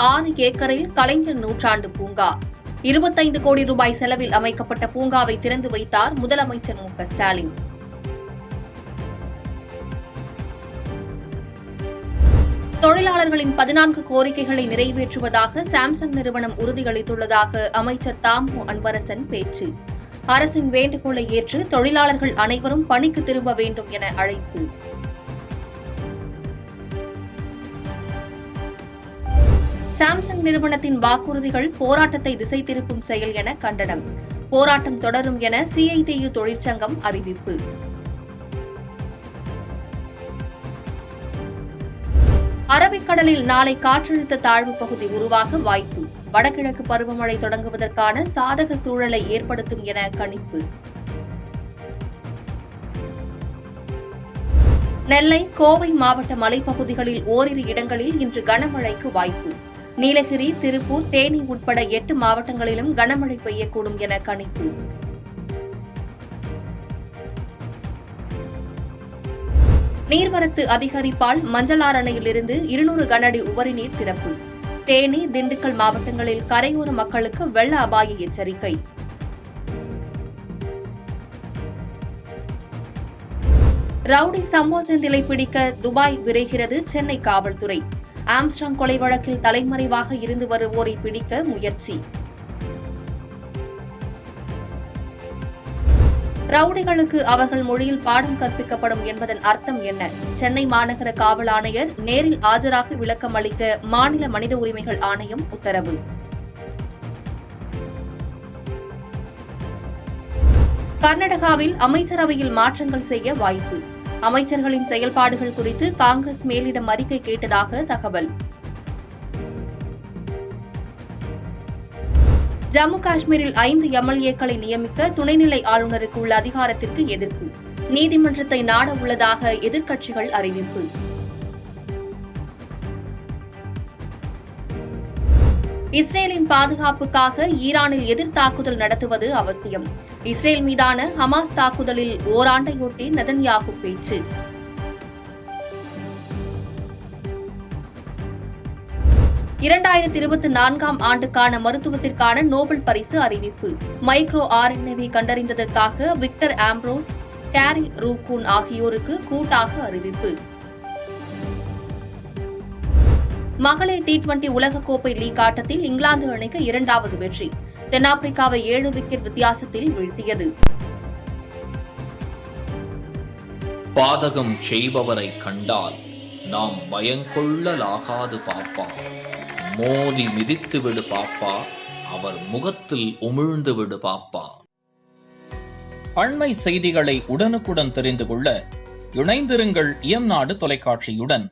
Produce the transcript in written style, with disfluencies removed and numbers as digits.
6 ஏக்கரில் கலைஞர் நூற்றாண்டு பூங்கா 25 கோடி ரூபாய் செலவில் அமைக்கப்பட்ட பூங்காவை திறந்து வைத்தார் முதலமைச்சர் மு க ஸ்டாலின். தொழிலாளர்களின் 14 கோரிக்கைகளை நிறைவேற்றுவதாக சாம்சங் நிறுவனம் உறுதியளித்துள்ளதாக அமைச்சர் தாமு அன்பரசன் பேச்சு. அரசின் வேண்டுகோளை ஏற்று தொழிலாளர்கள் அனைவரும் பணிக்கு திரும்ப வேண்டும் என அழைப்பு. சாம்சங் நிறுவனத்தின் வாக்குறுதிகள் போராட்டத்தை திசை திருப்பும் செயல் என கண்டனம். போராட்டம் தொடரும் என CITU தொழிற்சங்கம் அறிவிப்பு. அரபிக்கடலில் நாளை காற்றழுத்த தாழ்வு பகுதி உருவாக வாய்ப்பு. வடகிழக்கு பருவமழை தொடங்குவதற்கான சாதக சூழலை ஏற்படுத்தும் என கணிப்பு. நெல்லை, கோவை மாவட்ட மலைப்பகுதிகளில் ஓரிரு இடங்களில் இன்று கனமழைக்கு வாய்ப்பு. நீலகிரி, திருப்பூர், தேனி உட்பட 8 மாவட்டங்களிலும் கனமழை பெய்யக்கூடும் என கணிப்பு. நீர்வரத்து அதிகரிப்பால் மஞ்சளாறு அணையிலிருந்து 200 கனஅடி உபரி நீர் திறப்பு. தேனி, திண்டுக்கல் மாவட்டங்களில் கரையோர மக்களுக்கு வெள்ள அபாய எச்சரிக்கை. ரவுடி சம்போ செந்திலை பிடிக்க துபாய் விரைகிறது சென்னை காவல்துறை. ஆம்ஸ்ட்ராங் கொலை வழக்கில் தலைமறைவாக இருந்து வருவோரை பிடிக்க முயற்சி. ரவுடிகளுக்கு அவர்கள் மொழியில் பாடம் கற்பிக்கப்படும் என்பதன் அர்த்தம் என்ன? சென்னை மாநகர காவல் ஆணையர் நேரில் ஆஜராக விளக்கம் அளிக்க மாநில மனித உரிமைகள் ஆணையம் உத்தரவு. கர்நாடகாவில் அமைச்சரவையில் மாற்றங்கள் செய்ய வாய்ப்பு. அமைச்சர்களின் செயல்பாடுகள் குறித்து காங்கிரஸ் மேலிடம் அறிக்கை கேட்டதாக தகவல். ஜம்மு காஷ்மீரில் 5 MLA-க்களை நியமிக்க துணைநிலை ஆளுநருக்கு உள்ள அதிகாரத்திற்கு எதிர்ப்பு. நீதிமன்றத்தை நாட உள்ளதாக எதிர்க்கட்சிகள் அறிவிப்பு. இஸ்ரேலின் பாதுகாப்புக்காக ஈரானில் எதிர்த்தாக்குதல் நடத்துவது அவசியம். இஸ்ரேல் மீதான ஹமாஸ் தாக்குதலில் ஓராண்டையொட்டி நெதன்யாகு பேச்சு. ஆண்டுக்கான மருத்துவத்திற்கான நோபல் பரிசு அறிவிப்பு. மைக்ரோ RNA-வை கண்டறிந்ததற்காக விக்டர் ஆம்ப்ரோஸ், கேரி ரூகூன் ஆகியோருக்கு கூட்டாக அறிவிப்பு. மகளிர் T20 உலகக்கோப்பை லீக் ஆட்டத்தில் இங்கிலாந்து அணிக்கு 2வது வெற்றி. தென்னாப்பிரிக்காவை 7 விக்கெட் வித்தியாசத்தில் வீழ்த்தியது. பாதகம் செய்பவரை கண்டால் நாம் பயங்கொள்ளலாகாது பாப்பா. மோதி மிதித்து விடு பாப்பா, அவர் முகத்தில் உமிழ்ந்து விடு பாப்பா. அண்மை செய்திகளை உடனுக்குடன் தெரிந்து கொள்ள இணைந்திருங்கள் இயம்நாடு தொலைக்காட்சியுடன்.